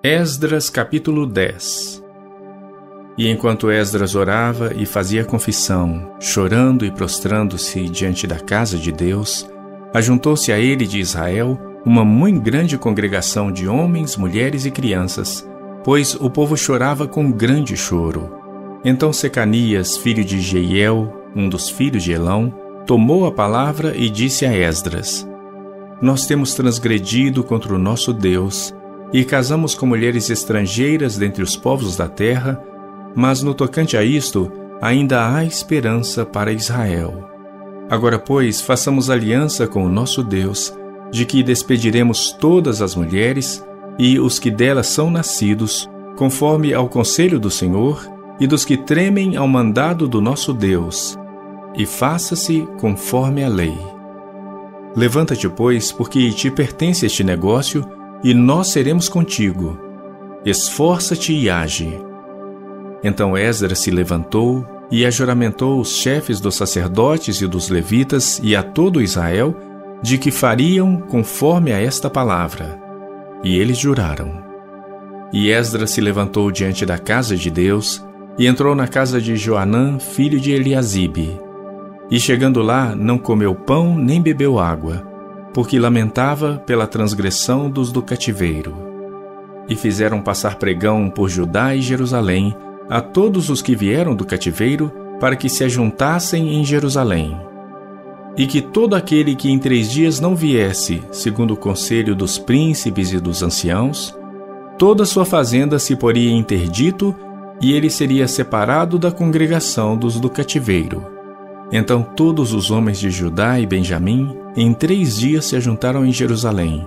Esdras capítulo 10. E enquanto Esdras orava e fazia confissão, chorando e prostrando-se diante da casa de Deus, ajuntou-se a ele de Israel uma muito grande congregação de homens, mulheres e crianças, pois o povo chorava com grande choro. Então Secanias, filho de Jeiel, um dos filhos de Elão, tomou a palavra e disse a Esdras: Nós temos transgredido contra o nosso Deus e casamos com mulheres estrangeiras dentre os povos da terra, mas no tocante a isto, ainda há esperança para Israel. Agora, pois, façamos aliança com o nosso Deus, de que despediremos todas as mulheres e os que delas são nascidos, conforme ao conselho do Senhor e dos que tremem ao mandado do nosso Deus, e faça-se conforme a lei. Levanta-te, pois, porque te pertence este negócio, e nós seremos contigo. Esforça-te e age. Então Esdras se levantou e ajuramentou os chefes dos sacerdotes e dos levitas e a todo Israel, de que fariam conforme a esta palavra. E eles juraram. E Esdras se levantou diante da casa de Deus, e entrou na casa de Joanã, filho de Eliasibe. E chegando lá, não comeu pão nem bebeu água, porque lamentava pela transgressão dos do cativeiro. E fizeram passar pregão por Judá e Jerusalém a todos os que vieram do cativeiro, para que se ajuntassem em Jerusalém. E que todo aquele que em 3 dias não viesse, segundo o conselho dos príncipes e dos anciãos, toda sua fazenda se poria em interdito, e ele seria separado da congregação dos do cativeiro. Então todos os homens de Judá e Benjamim, em 3 dias se ajuntaram em Jerusalém.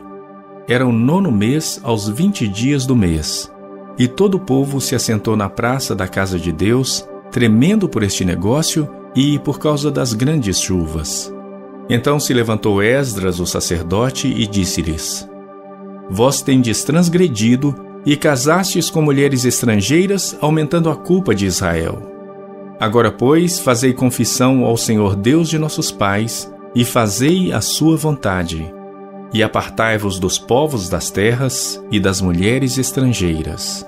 Era o 9º mês, aos 20 dias do mês. E todo o povo se assentou na praça da casa de Deus, tremendo por este negócio e por causa das grandes chuvas. Então se levantou Esdras, o sacerdote, e disse-lhes: Vós tendes transgredido e casastes com mulheres estrangeiras, aumentando a culpa de Israel. Agora, pois, fazei confissão ao Senhor Deus de nossos pais, e fazei a sua vontade, e apartai-vos dos povos das terras e das mulheres estrangeiras.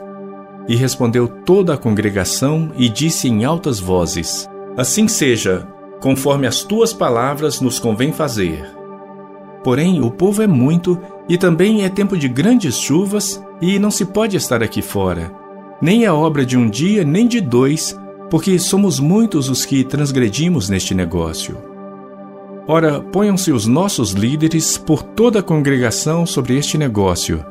E respondeu toda a congregação e disse em altas vozes: Assim seja, conforme as tuas palavras nos convém fazer. Porém, o povo é muito, e também é tempo de grandes chuvas, e não se pode estar aqui fora, nem é obra de um dia, nem de 2, porque somos muitos os que transgredimos neste negócio. Ora, ponham-se os nossos líderes por toda a congregação sobre este negócio,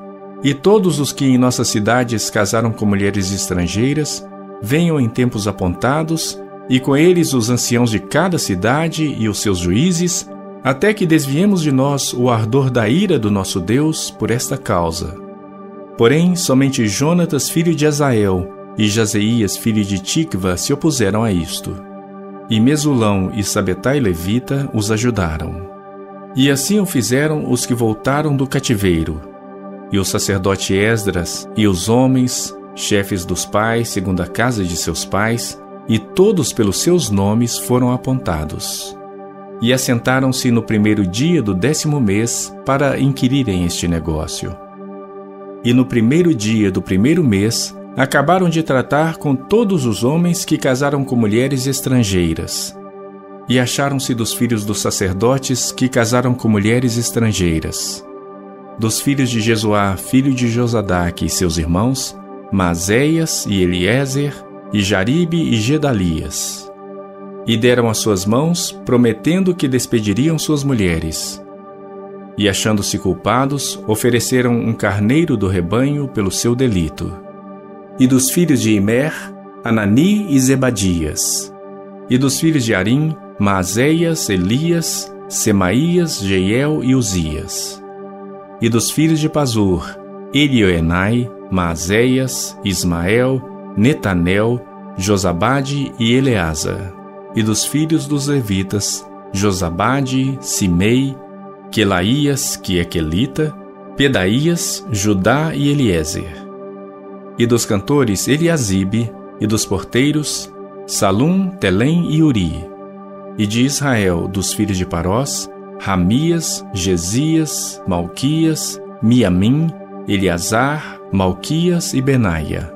e todos os que em nossas cidades casaram com mulheres estrangeiras, venham em tempos apontados, e com eles os anciãos de cada cidade e os seus juízes, até que desviemos de nós o ardor da ira do nosso Deus por esta causa. Porém, somente Jonatas, filho de Azael, e Jazeías, filho de Tikva, se opuseram a isto. E Mesulão e Sabetai levita os ajudaram. E assim o fizeram os que voltaram do cativeiro. E o sacerdote Esdras, e os homens, chefes dos pais, segundo a casa de seus pais, e todos pelos seus nomes foram apontados. E assentaram-se no 1º dia do 10º mês para inquirirem este negócio. E no 1º dia do 1º mês, acabaram de tratar com todos os homens que casaram com mulheres estrangeiras. E acharam-se dos filhos dos sacerdotes que casaram com mulheres estrangeiras. Dos filhos de Jesuá, filho de Josadaque e seus irmãos, Maazéias e Eliezer, e Jaribe e Gedalias. E deram as suas mãos, prometendo que despediriam suas mulheres. E achando-se culpados, ofereceram um carneiro do rebanho pelo seu delito. E dos filhos de Imer, Anani e Zebadias. E dos filhos de Arim, Maazéias, Elias, Semaías, Jeiel e Uzias. E dos filhos de Pazur, Elioenai, Maazéias, Ismael, Netanel, Josabade e Eleasa. E dos filhos dos levitas, Josabade, Simei, Quelaías, que é quelita, Pedaías, Judá e Eliezer. E dos cantores Eliasibe, e dos porteiros Salum, Telém e Uri. E de Israel, dos filhos de Parós, Ramias, Gesias, Malquias, Miamim, Eleazar, Malquias e Benaia.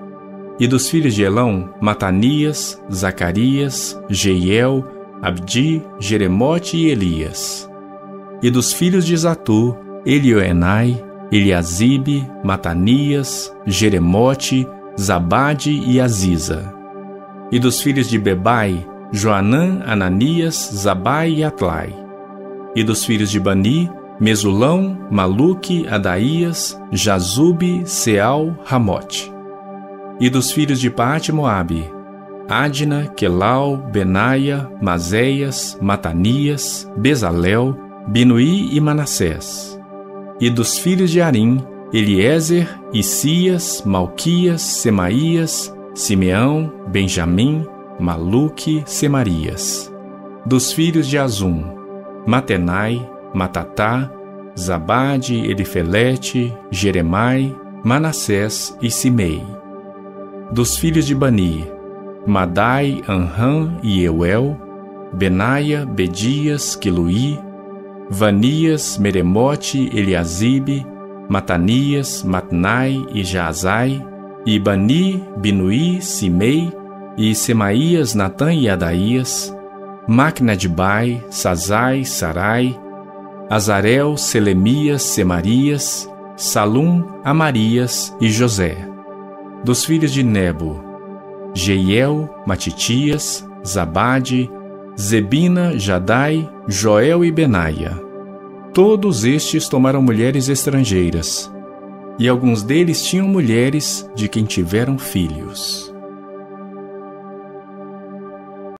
E dos filhos de Elão, Matanias, Zacarias, Jeiel, Abdi, Jeremote e Elias. E dos filhos de Zatu, Elioenai, Eliasibe, Matanias, Jeremote, Zabade e Aziza. E dos filhos de Bebai, Joanã, Ananias, Zabai e Atlai. E dos filhos de Bani, Mesulão, Maluque, Adaías, Jazube, Seal, Ramote. E dos filhos de Paate-Moabe, Adna, Quelau, Benaia, Mazéias, Matanias, Bezalel, Binuí e Manassés. E dos filhos de Arim, Eliezer, Isias, Malquias, Semaías, Simeão, Benjamim, Maluque, Semarias. Dos filhos de Azum, Matenai, Matatá, Zabade, Elifelete, Jeremai, Manassés e Simei. Dos filhos de Bani, Madai, Anrã e Euel, Benaia, Bedias, Quiluí, Vanias, Meremote, Eliasibe, Matanias, Matnai e Jaazai, e Bani, Binuí, Simei, e Semaías, Natã e Adaías, Macnadbai, Sazai, Sarai, Azarel, Selemias, Semarias, Salum, Amarias e José. Dos filhos de Nebo, Jeiel, Matitias, Zabade, Zebina, Jadai, Joel e Benaia. Todos estes tomaram mulheres estrangeiras, e alguns deles tinham mulheres de quem tiveram filhos.